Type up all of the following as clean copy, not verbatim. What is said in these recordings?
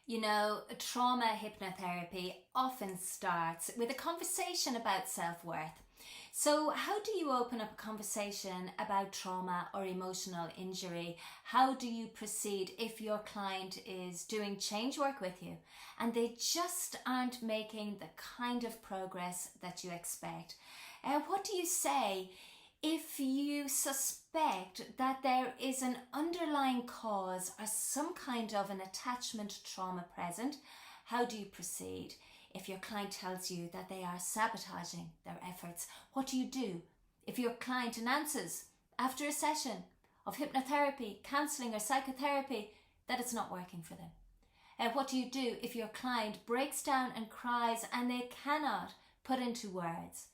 You know, trauma hypnotherapy often starts with a conversation about self-worth. So how do you open up a conversation about trauma or emotional injury? How do you proceed if your client is doing change work with you and they just aren't making the kind of progress that you expect? What do you say if you suspect that there is an underlying cause or some kind of an attachment trauma present? How do you proceed? If your client tells you that they are sabotaging their efforts, what do you do? If your client announces after a session of hypnotherapy, counselling or psychotherapy that it's not working for them? What do you do if your client breaks down and cries and they cannot put into words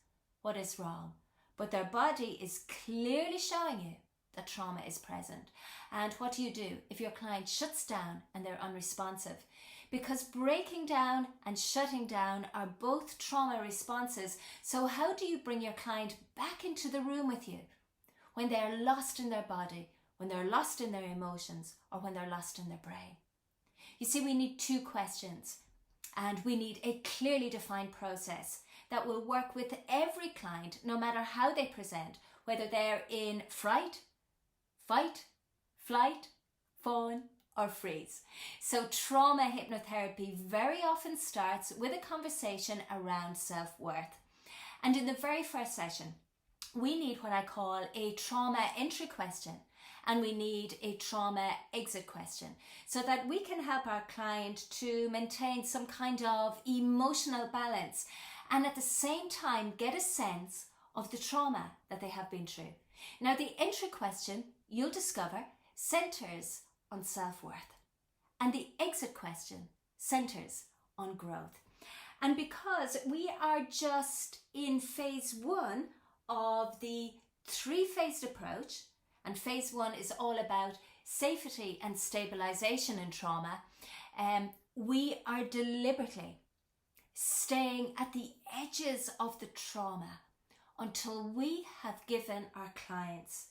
what is wrong, but their body is clearly showing you that trauma is present? And what do you do if your client shuts down and they're unresponsive? Because breaking down and shutting down are both trauma responses. So how do you bring your client back into the room with you when they're lost in their body, when they're lost in their emotions, or when they're lost in their brain? You see, we need two questions, and we need a clearly defined process that will work with every client, no matter how they present, whether they're in fright, fight, flight, fawn, or freeze. So trauma hypnotherapy very often starts with a conversation around self-worth. And in the very first session, we need what I call a trauma entry question, and we need a trauma exit question, so that we can help our client to maintain some kind of emotional balance and at the same time get a sense of the trauma that they have been through. Now, the entry question, you'll discover, centers on self-worth, and the exit question centers on growth. And because we are just in phase one of the three-phased approach, and phase one is all about safety and stabilization in trauma, we are deliberately staying at the edges of the trauma until we have given our clients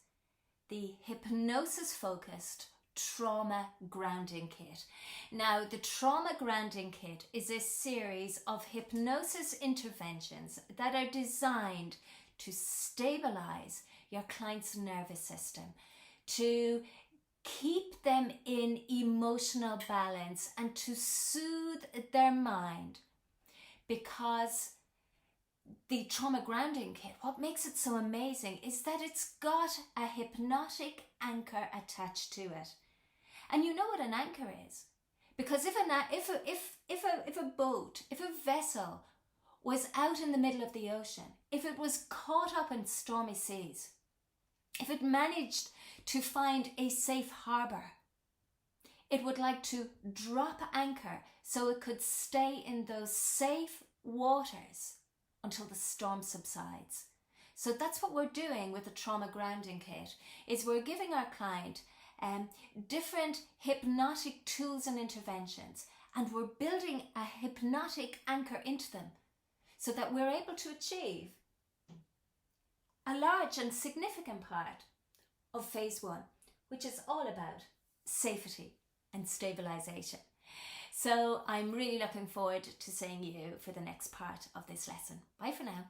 the hypnosis-focused trauma grounding kit. Now, the trauma grounding kit is a series of hypnosis interventions that are designed to stabilize your client's nervous system, to keep them in emotional balance, and to soothe their mind. Because the trauma grounding kit, what makes it so amazing is that it's got a hypnotic anchor attached to it. And you know what an anchor is, because if a boat, if a vessel was out in the middle of the ocean, if it was caught up in stormy seas, if it managed to find a safe harbour, it would like to drop anchor so it could stay in those safe waters until the storm subsides. So that's what we're doing with the trauma grounding kit, is we're giving our client different hypnotic tools and interventions, and we're building a hypnotic anchor into them so that we're able to achieve a large and significant part of phase one, which is all about safety and stabilization. So I'm really looking forward to seeing you for the next part of this lesson. Bye for now.